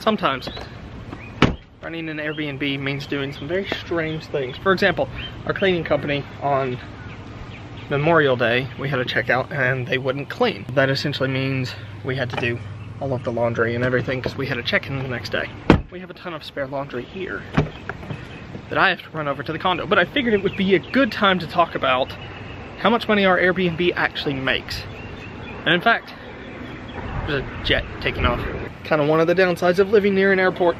sometimes running an Airbnb means doing some very strange things. For example, our cleaning company on Memorial Day, we had a checkout and they wouldn't clean. That essentially means we had to do all of the laundry and everything because we had a check-in the next day. We have a ton of spare laundry here that I have to run over to the condo, but I figured it would be a good time to talk about how much money our Airbnb actually makes. And in fact, there's a jet taking off. Kind of one of the downsides of living near an airport.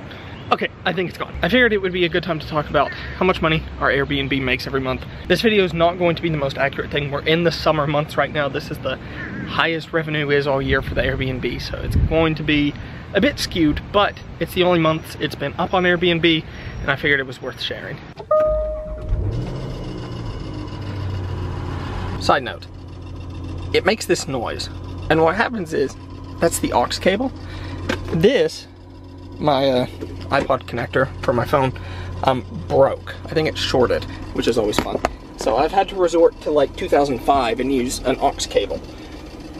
Okay, I think it's gone. I figured it would be a good time to talk about how much money our Airbnb makes every month. This video is not going to be the most accurate thing. We're in the summer months right now. This is the highest revenue is all year for the Airbnb, so it's going to be a bit skewed, but it's the only month it's been up on Airbnb, and I figured it was worth sharing. Side note, it makes this noise, and what happens is, that's the aux cable. This, my iPod connector for my phone, broke. I think it's shorted, which is always fun. So I've had to resort to like 2005 and use an aux cable.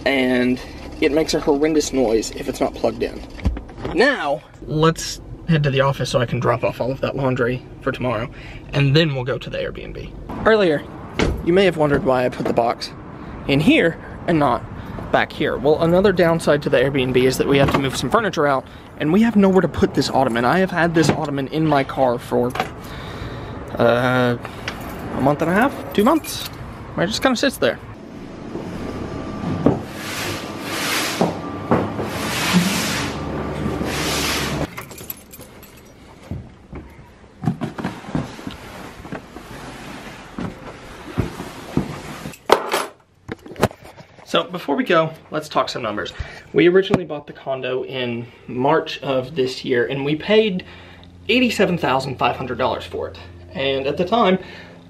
And it makes a horrendous noise if it's not plugged in. Now, let's head to the office so I can drop off all of that laundry for tomorrow, and then we'll go to the Airbnb. Earlier, you may have wondered why I put the box in here and not back here. Well, another downside to the Airbnb is that we have to move some furniture out, and we have nowhere to put this ottoman. I have had this ottoman in my car for a month and a half, 2 months. It just kind of sits there. So before we go, let's talk some numbers. We originally bought the condo in March of this year, and we paid $87,500 for it. And at the time,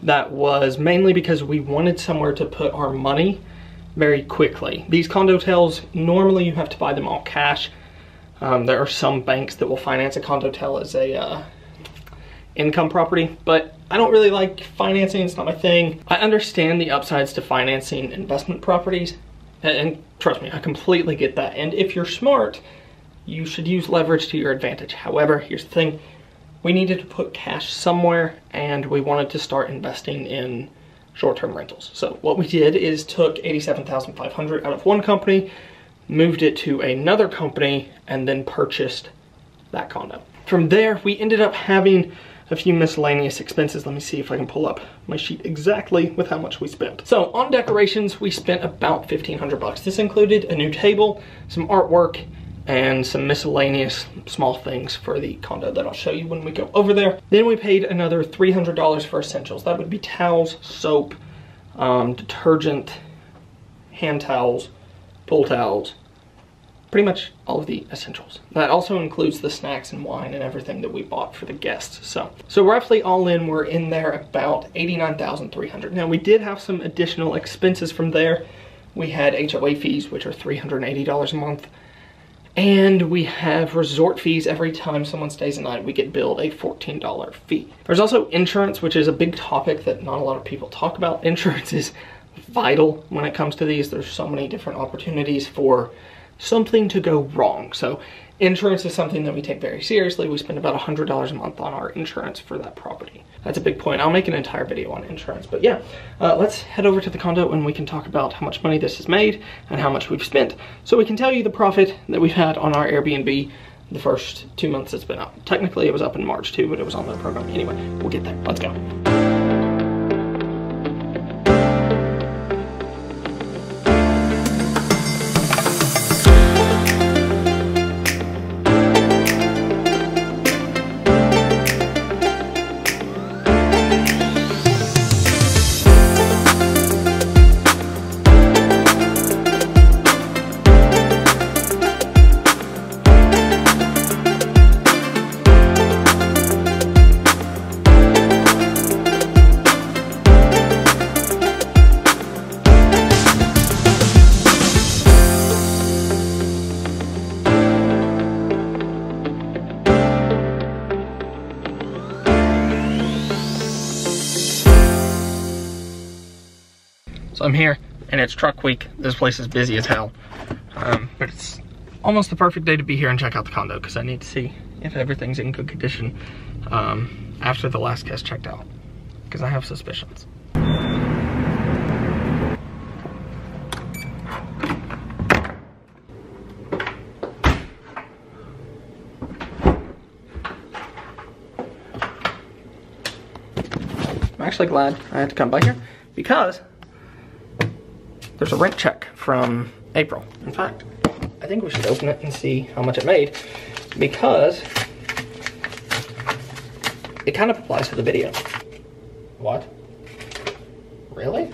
that was mainly because we wanted somewhere to put our money very quickly. These condotels, normally you have to buy them all cash. There are some banks that will finance a condotel as a income property, but I don't really like financing, it's not my thing. I understand the upsides to financing investment properties, and trust me, I completely get that. And if you're smart, you should use leverage to your advantage. However, here's the thing, we needed to put cash somewhere, and we wanted to start investing in short-term rentals. So what we did is took $87,500 out of one company, moved it to another company, and then purchased that condo. From there, we ended up having a few miscellaneous expenses. Let me see if I can pull up my sheet exactly with how much we spent. So on decorations, we spent about $1,500. This included a new table, some artwork, and some miscellaneous small things for the condo that I'll show you when we go over there. Then we paid another $300 for essentials. That would be towels, soap, detergent, hand towels, pool towels, pretty much all of the essentials. That also includes the snacks and wine and everything that we bought for the guests. So roughly all in, we're in there about $89,300. Now we did have some additional expenses from there. We had HOA fees, which are $380 a month. And we have resort fees. Every time someone stays a night, we get billed a $14 fee. There's also insurance, which is a big topic that not a lot of people talk about. Insurance is vital when it comes to these. There's so many different opportunities for something to go wrong. So insurance is something that we take very seriously. We spend about $100 a month on our insurance for that property. That's a big point. I'll make an entire video on insurance, but yeah, let's head over to the condo and we can talk about how much money this has made and how much we've spent. So we can tell you the profit that we've had on our Airbnb the first 2 months it's been up. Technically it was up in March too, but it was on the program. Anyway, we'll get there. Let's go. So I'm here, and it's truck week. This place is busy as hell, but it's almost the perfect day to be here and check out the condo because I need to see if everything's in good condition after the last guest checked out, because I have suspicions. I'm actually glad I had to come by here because there's a rent check from April. In fact, I think we should open it and see how much it made, because it kind of applies to the video. What? Really?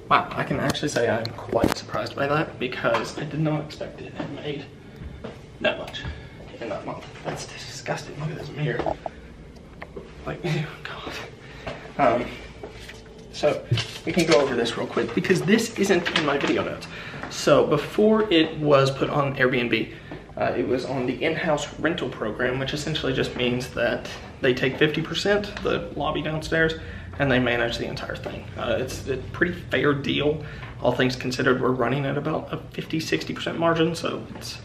Wow, I can actually say I'm quite surprised by that, because I did not expect it had made that much in that month. That's disgusting. Look at this mirror. Like, oh God. So we can go over this real quick because this isn't in my video notes. So before it was put on Airbnb, it was on the in-house rental program, which essentially just means that they take 50%, the lobby downstairs, and they manage the entire thing. It's a pretty fair deal. All things considered, we're running at about a 50-60% margin, so it's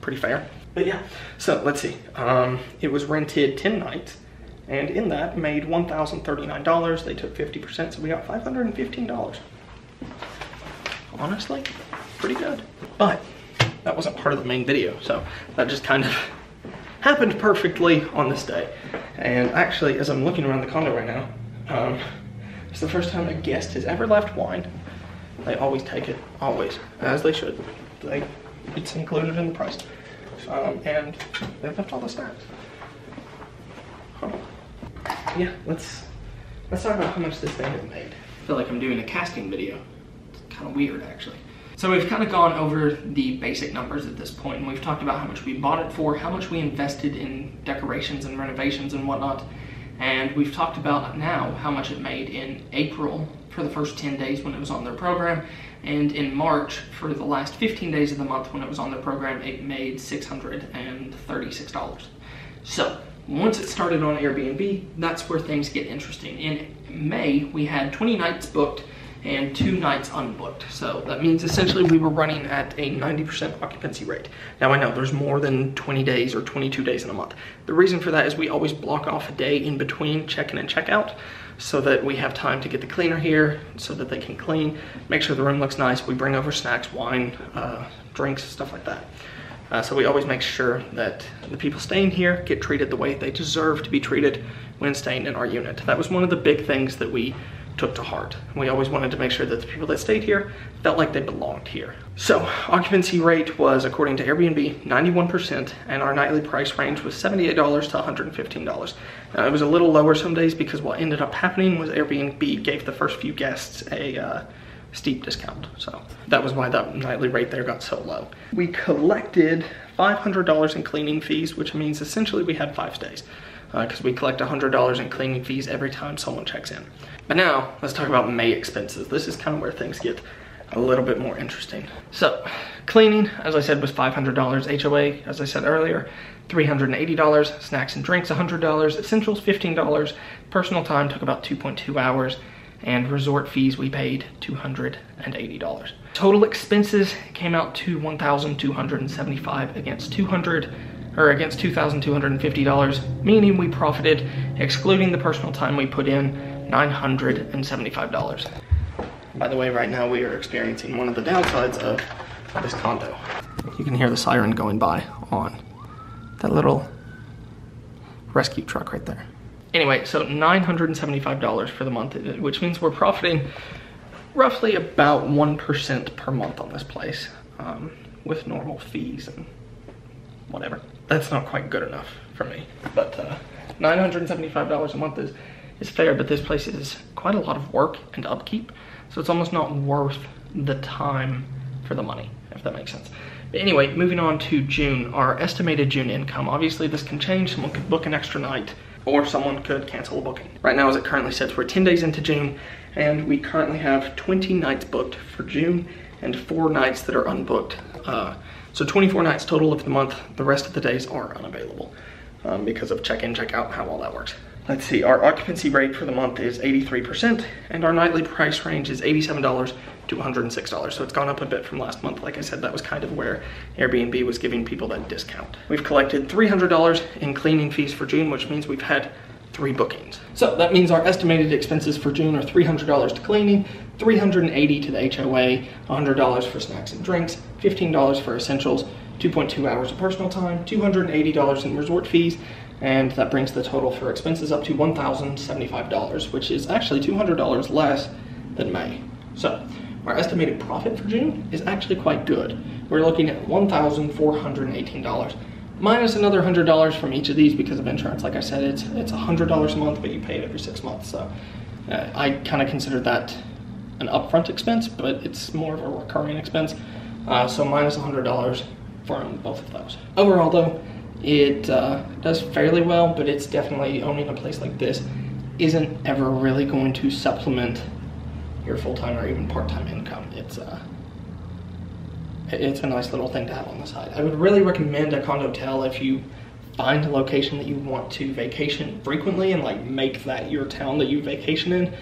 pretty fair. But yeah, so let's see. It was rented 10 nights. And in that made $1,039. They took 50%, so we got $515. Honestly, pretty good. But that wasn't part of the main video, so that just kind of happened perfectly on this day. And actually, as I'm looking around the condo right now, it's the first time a guest has ever left wine. They always take it, always, as they should. It's included in the price. And they left all the snacks. Huh. Yeah, let's talk about how much this thing has made. I feel like I'm doing a casting video. It's kind of weird, actually. So we've kind of gone over the basic numbers at this point, and we've talked about how much we bought it for, how much we invested in decorations and renovations and whatnot, and we've talked about now how much it made in April for the first 10 days when it was on their program, and in March for the last 15 days of the month when it was on their program, it made $636. So once it started on Airbnb, that's where things get interesting. In May, we had 20 nights booked and 2 nights unbooked. So that means essentially we were running at a 90% occupancy rate. Now I know there's more than 20 days or 22 days in a month. The reason for that is we always block off a day in between check-in and check-out so that we have time to get the cleaner here so that they can clean, make sure the room looks nice. We bring over snacks, wine, drinks, stuff like that. So we always make sure that the people staying here get treated the way they deserve to be treated when staying in our unit. That was one of the big things that we took to heart. We always wanted to make sure that the people that stayed here felt like they belonged here. So occupancy rate was, according to Airbnb, 91%, and our nightly price range was $78 to $115. Now, it was a little lower some days because what ended up happening was Airbnb gave the first few guests a steep discount. So that was why that nightly rate there got so low. We collected $500 in cleaning fees, which means essentially we had 5 stays because we collect $100 in cleaning fees every time someone checks in. But now let's talk about May expenses. This is kind of where things get a little bit more interesting. So cleaning, as I said, was $500. HOA, as I said earlier, $380. Snacks and drinks, $100. Essentials, $15. Personal time took about 2.2 hours. And resort fees, we paid $280. Total expenses came out to $1,275 against $2,250, meaning we profited, excluding the personal time we put in, $975. By the way, right now we are experiencing one of the downsides of this condo. You can hear the siren going by on that little rescue truck right there. Anyway, so $975 for the month, which means we're profiting roughly about 1% per month on this place with normal fees and whatever. That's not quite good enough for me, but $975 a month is fair, but this place is quite a lot of work and upkeep, so it's almost not worth the time for the money, if that makes sense. But anyway, moving on to June, our estimated June income. Obviously this can change, someone could book an extra night, or someone could cancel a booking. Right now, as it currently sits, we're 10 days into June, and we currently have 20 nights booked for June and 4 nights that are unbooked. So 24 nights total of the month. The rest of the days are unavailable because of check-in, check-out, how all that works. Let's see, our occupancy rate for the month is 83%, and our nightly price range is $87 to $106. So it's gone up a bit from last month. Like I said, that was kind of where Airbnb was giving people that discount. We've collected $300 in cleaning fees for June, which means we've had 3 bookings. So that means our estimated expenses for June are $300 to cleaning, $380 to the HOA, $100 for snacks and drinks, $15 for essentials, 2.2 hours of personal time, $280 in resort fees, and that brings the total for expenses up to $1,075, which is actually $200 less than May. So our estimated profit for June is actually quite good. We're looking at $1,418, minus another $100 from each of these because of insurance. Like I said, it's $100 a month, but you pay it every 6 months. So I kind of consider that an upfront expense, but it's more of a recurring expense. So minus $100 from both of those. Overall though, it does fairly well, but it's definitely, owning a place like this isn't ever really going to supplement your full-time or even part-time income. It's a nice little thing to have on the side. I would really recommend a condotel if you find a location that you want to vacation frequently and like make that your town that you vacation in.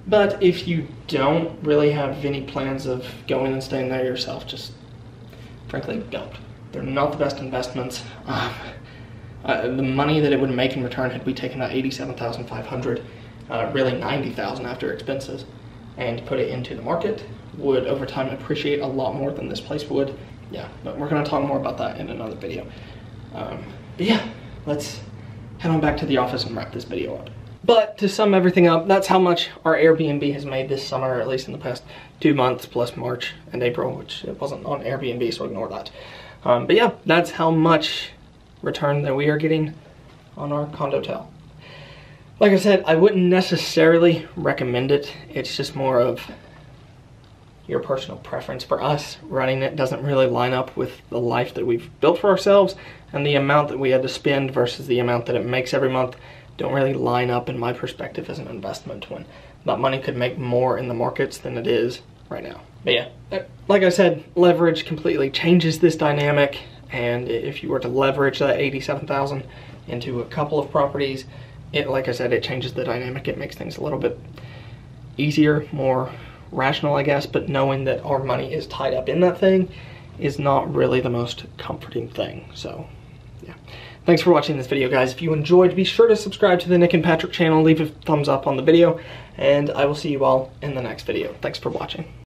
But if you don't really have any plans of going and staying there yourself, just frankly don't. They're not the best investments. The money that it would make in return had we taken that $87,500, really $90,000 after expenses, and put it into the market, would over time appreciate a lot more than this place would. Yeah, but we're gonna talk more about that in another video. But yeah, let's head on back to the office and wrap this video up. But to sum everything up, that's how much our Airbnb has made this summer, at least in the past 2 months, plus March and April, which it wasn't on Airbnb, so ignore that. But yeah, that's how much return that we are getting on our condotel. Like I said, I wouldn't necessarily recommend it. It's just more of your personal preference. For us, running it doesn't really line up with the life that we've built for ourselves, and the amount that we had to spend versus the amount that it makes every month don't really line up in my perspective as an investment, when that money could make more in the markets than it is right now. But yeah, like I said, leverage completely changes this dynamic, and if you were to leverage that $87,000 into a couple of properties, like I said, it changes the dynamic. It makes things a little bit easier, more rational, I guess, but knowing that our money is tied up in that thing is not really the most comforting thing. So yeah, thanks for watching this video, guys. If you enjoyed, be sure to subscribe to the Nick and Patrick channel, leave a thumbs up on the video, and I will see you all in the next video. Thanks for watching.